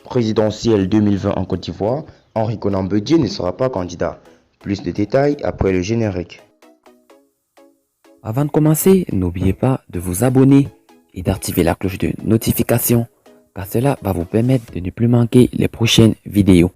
Présidentielle 2020 en Côte d'Ivoire, Henri Konan Bédié ne sera pas candidat. Plus de détails après le générique. Avant de commencer, n'oubliez pas de vous abonner et d'activer la cloche de notification, car cela va vous permettre de ne plus manquer les prochaines vidéos.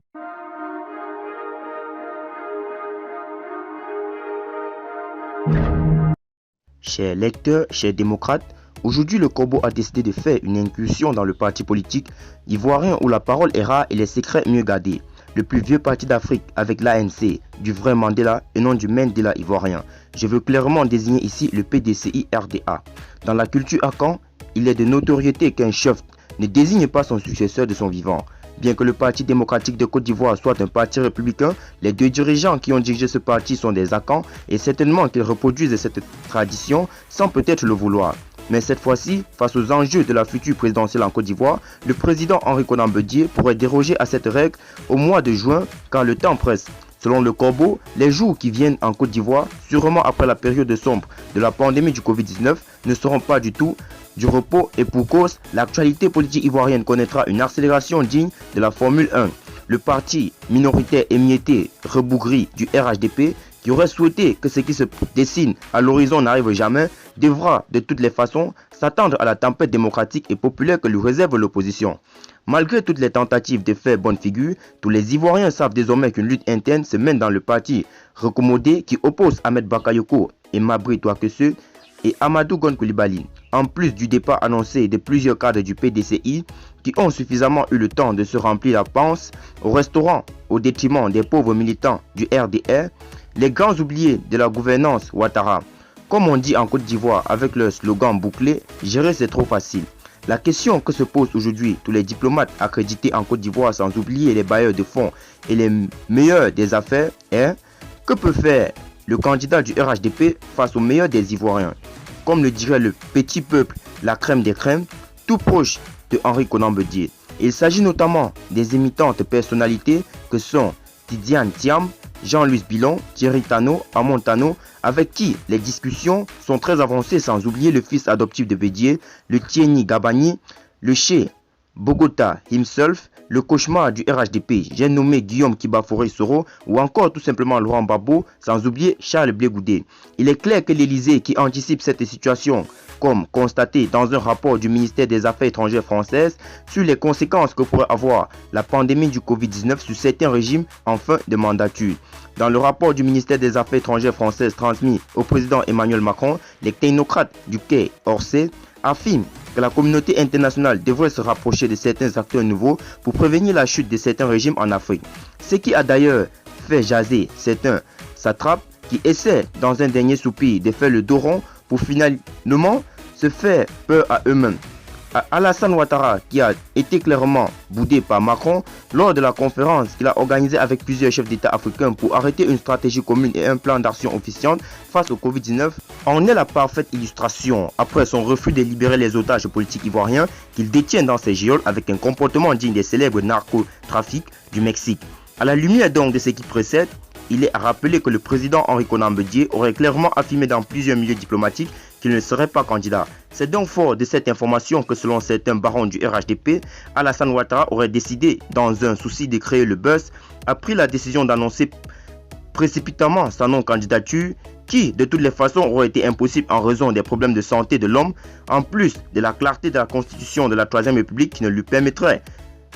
Chers lecteurs, chers démocrates, aujourd'hui le Corbeau a décidé de faire une incursion dans le parti politique ivoirien où la parole est rare et les secrets mieux gardés. Le plus vieux parti d'Afrique avec l'ANC, du vrai Mandela et non du Mandela ivoirien. Je veux clairement désigner ici le PDCI-RDA. Dans la culture Akan, il est de notoriété qu'un chef ne désigne pas son successeur de son vivant. Bien que le Parti démocratique de Côte d'Ivoire soit un parti républicain, les deux dirigeants qui ont dirigé ce parti sont des Akans et certainement qu'ils reproduisent cette tradition sans peut-être le vouloir. Mais cette fois-ci, face aux enjeux de la future présidentielle en Côte d'Ivoire, le président Henri Konan Bédié pourrait déroger à cette règle au mois de juin car le temps presse. Selon le Corbeau, les jours qui viennent en Côte d'Ivoire, sûrement après la période sombre de la pandémie du Covid-19, ne seront pas du tout du repos et pour cause, l'actualité politique ivoirienne connaîtra une accélération digne de la Formule 1. Le parti minoritaire émietté, rebougri du RHDP, qui aurait souhaité que ce qui se dessine à l'horizon n'arrive jamais, devra de toutes les façons s'attendre à la tempête démocratique et populaire que lui réserve l'opposition. Malgré toutes les tentatives de faire bonne figure, tous les Ivoiriens savent désormais qu'une lutte interne se mène dans le parti recommodé qui oppose Ahmed Bakayoko et Mabri Touakese et Amadou Gon Coulibaly, en plus du départ annoncé de plusieurs cadres du PDCI qui ont suffisamment eu le temps de se remplir la panse au restaurant au détriment des pauvres militants du RDR, les grands oubliés de la gouvernance Ouattara. Comme on dit en Côte d'Ivoire avec le slogan bouclé, gérer c'est trop facile. La question que se posent aujourd'hui tous les diplomates accrédités en Côte d'Ivoire sans oublier les bailleurs de fonds et les meilleurs des affaires est que peut faire le candidat du RHDP face aux meilleurs des Ivoiriens. Comme le dirait le petit peuple, la crème des crèmes, tout proche de Henri Konan Bédié. Il s'agit notamment des imitantes personnalités que sont Tidiane Thiam, Jean-Louis Bilon, Thierry Tano, Amon Tano, avec qui les discussions sont très avancées sans oublier le fils adoptif de Bédié, le Tieni Gabani, le Che Bogota himself, le cauchemar du RHDP, j'ai nommé Guillaume Kibaforé Soro ou encore tout simplement Laurent Gbagbo, sans oublier Charles Blé Goudé. Il est clair que l'Élysée qui anticipe cette situation, comme constaté dans un rapport du ministère des Affaires étrangères françaises sur les conséquences que pourrait avoir la pandémie du Covid-19 sur certains régimes en fin de mandature. Dans le rapport du ministère des Affaires étrangères françaises transmis au président Emmanuel Macron, les technocrates du Quai Orsay affirment que la communauté internationale devrait se rapprocher de certains acteurs nouveaux pour prévenir la chute de certains régimes en Afrique. Ce qui a d'ailleurs fait jaser certains satrapes qui essaient dans un dernier soupir de faire le dos rond pour finalement se faire peur à eux-mêmes. Alassane Ouattara, qui a été clairement boudé par Macron lors de la conférence qu'il a organisée avec plusieurs chefs d'État africains pour arrêter une stratégie commune et un plan d'action officiel face au Covid-19, en est la parfaite illustration après son refus de libérer les otages politiques ivoiriens qu'il détient dans ses geôles avec un comportement digne des célèbres narcotrafics du Mexique. À la lumière donc de ce qui précède, il est à rappeler que le président Henri Konan Bédié aurait clairement affirmé dans plusieurs milieux diplomatiques qu'il ne serait pas candidat. C'est donc fort de cette information que selon certains barons du RHDP, Alassane Ouattara aurait décidé, dans un souci de créer le buzz, a pris la décision d'annoncer précipitamment sa non-candidature qui, de toutes les façons, aurait été impossible en raison des problèmes de santé de l'homme, en plus de la clarté de la constitution de la Troisième République qui ne lui permettrait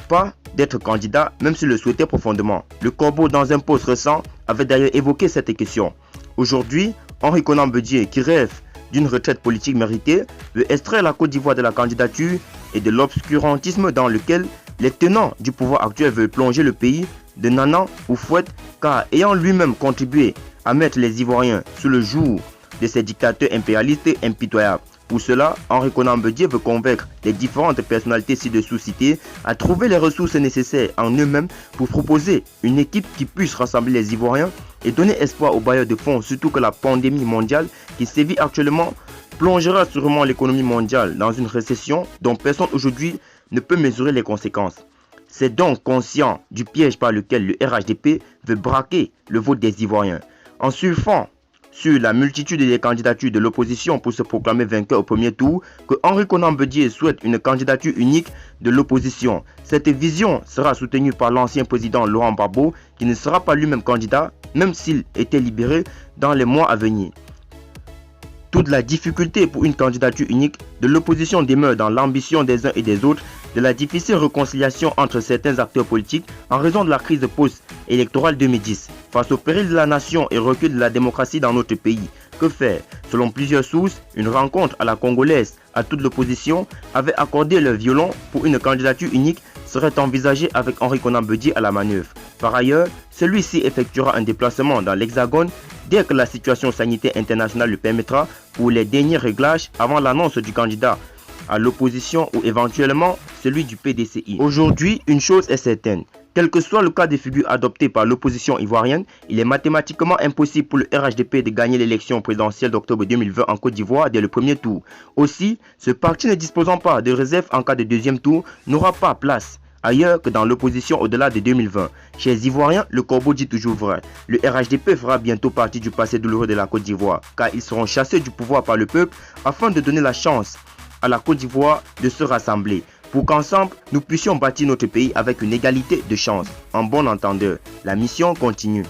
pas d'être candidat, même s'il le souhaitait profondément. Le Corbeau, dans un post récent, avait d'ailleurs évoqué cette question. Aujourd'hui, Henri Konan Bédié, qui rêve d'une retraite politique méritée, veut extraire la Côte d'Ivoire de la candidature et de l'obscurantisme dans lequel les tenants du pouvoir actuel veulent plonger le pays de Nana ou Fouette, car ayant lui-même contribué à mettre les Ivoiriens sous le joug de ces dictateurs impérialistes et impitoyables. Pour cela, Henri Konan Bédié veut convaincre les différentes personnalités ci-dessous citées à trouver les ressources nécessaires en eux-mêmes pour proposer une équipe qui puisse rassembler les Ivoiriens et donner espoir aux bailleurs de fonds, surtout que la pandémie mondiale qui sévit actuellement plongera sûrement l'économie mondiale dans une récession dont personne aujourd'hui ne peut mesurer les conséquences. C'est donc conscient du piège par lequel le RHDP veut braquer le vote des Ivoiriens. En surfant sur la multitude des candidatures de l'opposition pour se proclamer vainqueur au premier tour que Henri Konan Bédié souhaite une candidature unique de l'opposition. Cette vision sera soutenue par l'ancien président Laurent Gbagbo qui ne sera pas lui-même candidat, même s'il était libéré dans les mois à venir. Toute la difficulté pour une candidature unique de l'opposition demeure dans l'ambition des uns et des autres, de la difficile réconciliation entre certains acteurs politiques en raison de la crise post-électorale 2010. Face au péril de la nation et recul de la démocratie dans notre pays, que faire? Selon plusieurs sources, une rencontre à la congolaise à toute l'opposition avait accordé le violon pour une candidature unique serait envisagée avec Henri Konan Bédié à la manœuvre. Par ailleurs, celui-ci effectuera un déplacement dans l'Hexagone dès que la situation sanitaire internationale le permettra pour les derniers réglages avant l'annonce du candidat à l'opposition ou éventuellement celui du PDCI. Aujourd'hui, une chose est certaine. Quel que soit le cas de figure adopté par l'opposition ivoirienne, il est mathématiquement impossible pour le RHDP de gagner l'élection présidentielle d'octobre 2020 en Côte d'Ivoire dès le premier tour. Aussi, ce parti ne disposant pas de réserve en cas de deuxième tour n'aura pas place ailleurs que dans l'opposition au-delà de 2020. Chez les Ivoiriens, le corbeau dit toujours vrai. Le RHDP fera bientôt partie du passé douloureux de la Côte d'Ivoire, car ils seront chassés du pouvoir par le peuple afin de donner la chance à la Côte d'Ivoire de se rassembler, pour qu'ensemble, nous puissions bâtir notre pays avec une égalité de chance. En bon entendeur, la mission continue.